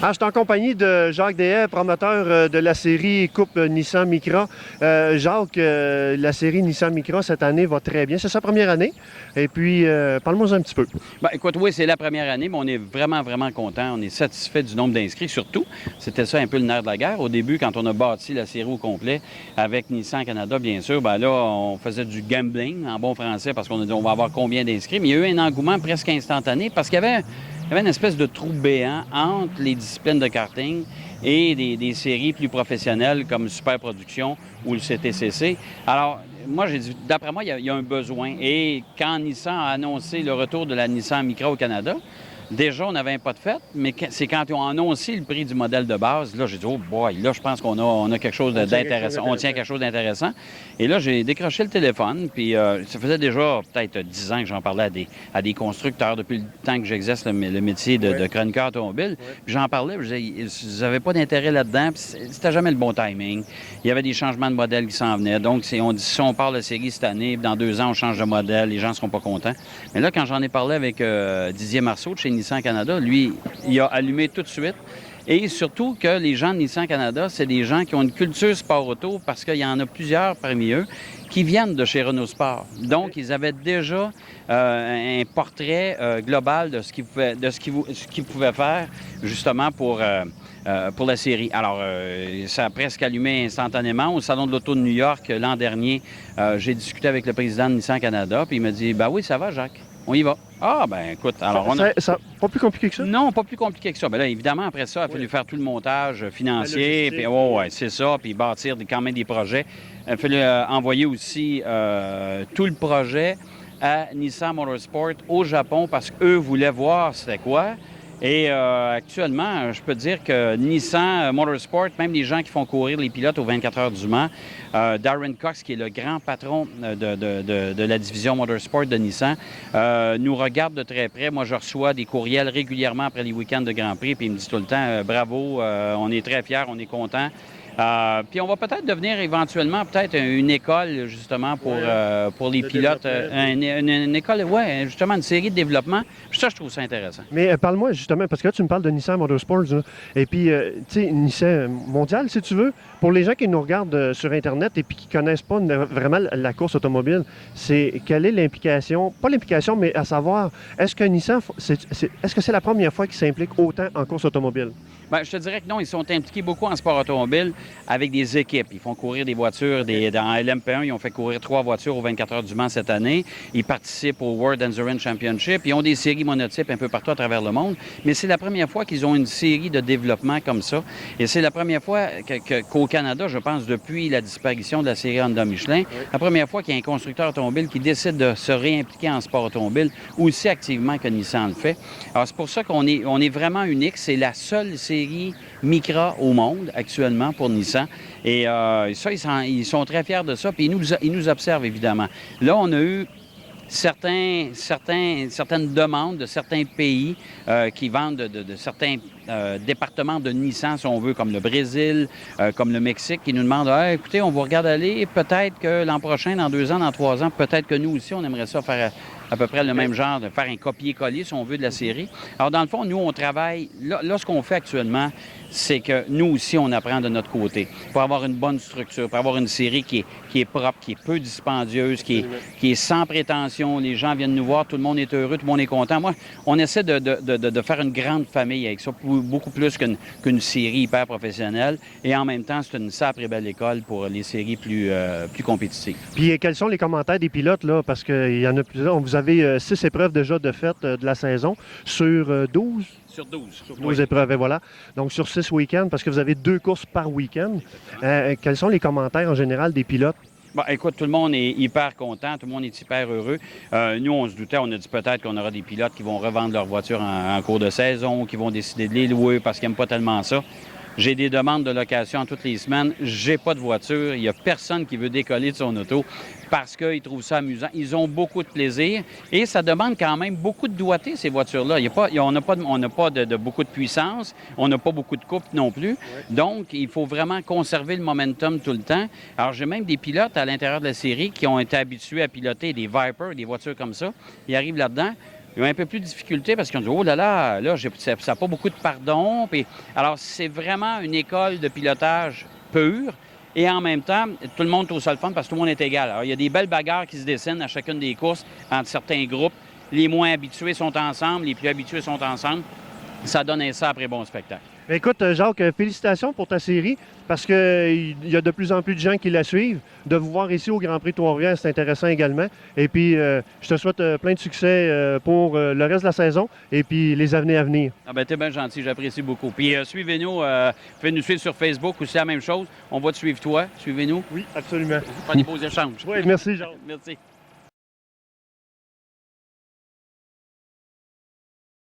Je suis en compagnie de Jacques Deshaies, promoteur de la série Coupe Nissan Micra. Jacques, la série Nissan Micra cette année va très bien. C'est sa première année. Et puis, parle-moi un petit peu. Bien, écoute, oui, c'est la première année, mais on est vraiment, vraiment content. On est satisfait du nombre d'inscrits. Surtout, c'était ça un peu le nerf de la guerre. Au début, quand on a bâti la série au complet, avec Nissan Canada, bien sûr, bien là, on faisait du gambling, en bon français, parce qu'on a dit on va avoir combien d'inscrits. Mais il y a eu un engouement presque instantané parce qu'il y avait une espèce de trou béant entre les disciplines de karting et des séries plus professionnelles comme Super Production ou le CTCC. Alors, moi, j'ai dit, d'après moi, il y a un besoin. Et quand Nissan a annoncé le retour de la Nissan Micra au Canada, déjà, on avait un pas de fête, mais c'est quand ils ont annoncé le prix du modèle de base, là, j'ai dit, oh boy, là, je pense qu'on a quelque chose d'intéressant. On tient quelque chose d'intéressant. Et là, j'ai décroché le téléphone, puis ça faisait déjà peut-être 10 ans que j'en parlais à des constructeurs depuis le temps que j'exerce le métier de chroniqueur automobile. Puis j'en parlais, puis je disais, vous n'avez pas d'intérêt là-dedans, puis c'était jamais le bon timing. Il y avait des changements de modèle qui s'en venaient. Donc, on dit, si on part de série cette année, puis dans 2 ans, on change de modèle, les gens ne seront pas contents. Mais là, quand j'en ai parlé avec Didier Marceau de chez Nissan Canada, lui, il a allumé tout de suite. Et surtout que les gens de Nissan Canada, c'est des gens qui ont une culture sport auto parce qu'il y en a plusieurs parmi eux qui viennent de chez Renault Sport. Donc, ils avaient déjà un portrait global de ce qu'ils pouvaient faire justement pour la série. Alors, ça a presque allumé instantanément. Au Salon de l'Auto de New York, l'an dernier, j'ai discuté avec le président de Nissan Canada, puis il m'a dit, ben oui, ça va, Jacques. On y va. Ah, ben écoute, alors on a... Pas plus compliqué que ça? Non, pas plus compliqué que ça. Bien là, évidemment, après ça, il a fallu faire tout le montage financier, puis c'est ça, puis bâtir quand même des projets. Il a fallu envoyer aussi tout le projet à Nissan Motorsport au Japon parce qu'eux voulaient voir c'était quoi. Et actuellement, je peux te dire que Nissan Motorsport, même les gens qui font courir les pilotes aux 24 heures du Mans, Darren Cox, qui est le grand patron de la division Motorsport de Nissan, nous regarde de très près. Moi, je reçois des courriels régulièrement après les week-ends de Grand Prix, puis il me dit tout le temps, bravo, on est très fiers, on est contents. Puis on va peut-être devenir éventuellement une école justement pour les pilotes, une école, justement une série de développement. Ça, je trouve ça intéressant. Mais parle-moi justement, parce que là, tu me parles de Nissan Motorsports, là, et puis, tu sais, Nissan Mondial, si tu veux, pour les gens qui nous regardent sur Internet et puis qui ne connaissent pas vraiment la course automobile, c'est quelle est l'implication, pas l'implication, mais à savoir, est-ce que Nissan, est-ce que c'est la première fois qu'il s'implique autant en course automobile? Bien, je te dirais que non, ils sont impliqués beaucoup en sport automobile avec des équipes. Ils font courir des voitures. Dans LMP1, ils ont fait courir 3 voitures aux 24 heures du Mans cette année. Ils participent au World Endurance Championship. Ils ont des séries monotypes un peu partout à travers le monde. Mais c'est la première fois qu'ils ont une série de développement comme ça. Et c'est la première fois qu'au Canada, je pense, depuis la disparition de la série Honda Michelin, la première fois qu'il y a un constructeur automobile qui décide de se réimpliquer en sport automobile aussi activement que Nissan le fait. Alors, c'est pour ça qu'on est vraiment unique. C'est la seule série Micra au monde actuellement pour Nissan. Et ça, ils sont très fiers de ça. Puis ils nous observent, évidemment. Là, on a eu certaines demandes de certains pays qui vendent de certains départements de Nissan, si on veut, comme le Brésil, comme le Mexique, qui nous demandent écoutez, on vous regarde aller, peut-être que l'an prochain, dans 2 ans, dans 3 ans, peut-être que nous aussi, on aimerait ça faire à peu près le même genre, de faire un copier-coller, si on veut, de la série. Alors, dans le fond, nous, on travaille... Là, ce qu'on fait actuellement, c'est que nous aussi, on apprend de notre côté pour avoir une bonne structure, pour avoir une série qui est propre, qui est peu dispendieuse, qui est sans prétention. Les gens viennent nous voir, tout le monde est heureux, tout le monde est content. Moi, on essaie de faire une grande famille avec ça, beaucoup plus qu'une série hyper professionnelle. Et en même temps, c'est une sacrée belle école pour les séries plus compétitives. Puis quels sont les commentaires des pilotes, là? Parce qu'il y en a plusieurs. Vous avez 6 épreuves déjà de fait de la saison sur 12? Sur 12. Sur 12 épreuves, et voilà. Donc, sur 6 week-ends, parce que vous avez 2 courses par week-end. Quels sont les commentaires en général des pilotes? Bon, écoute, tout le monde est hyper content, tout le monde est hyper heureux. Nous, on se doutait, on a dit peut-être qu'on aura des pilotes qui vont revendre leur voiture en cours de saison, qui vont décider de les louer parce qu'ils n'aiment pas tellement ça. J'ai des demandes de location toutes les semaines. J'ai pas de voiture. Il n'y a personne qui veut décoller de son auto parce qu'ils trouvent ça amusant. Ils ont beaucoup de plaisir et ça demande quand même beaucoup de doigté, ces voitures-là. On n'a pas de beaucoup de puissance. On n'a pas beaucoup de couple non plus. Donc, il faut vraiment conserver le momentum tout le temps. Alors, j'ai même des pilotes à l'intérieur de la série qui ont été habitués à piloter des Viper, des voitures comme ça. Ils arrivent là-dedans. Ils ont un peu plus de difficulté parce qu'ils ont dit, oh là là, ça n'a pas beaucoup de pardon. Puis, alors, c'est vraiment une école de pilotage pure. Et en même temps, tout le monde est au seul fun parce que tout le monde est égal. Alors, il y a des belles bagarres qui se dessinent à chacune des courses entre certains groupes. Les moins habitués sont ensemble, les plus habitués sont ensemble. Ça donne un sacré bon spectacle. Écoute, Jacques, félicitations pour ta série parce qu'il y a de plus en plus de gens qui la suivent. De vous voir ici au Grand Prix de Trois-Rivières, c'est intéressant également. Et puis, je te souhaite plein de succès pour le reste de la saison et puis les années à venir. Ah ben, t'es bien gentil, j'apprécie beaucoup. Puis suivez-nous, vous pouvez nous suivre sur Facebook aussi, la même chose. On va te suivre toi, suivez-nous. Oui, absolument. Faire des beaux échanges. Oui, merci, Jacques. Merci.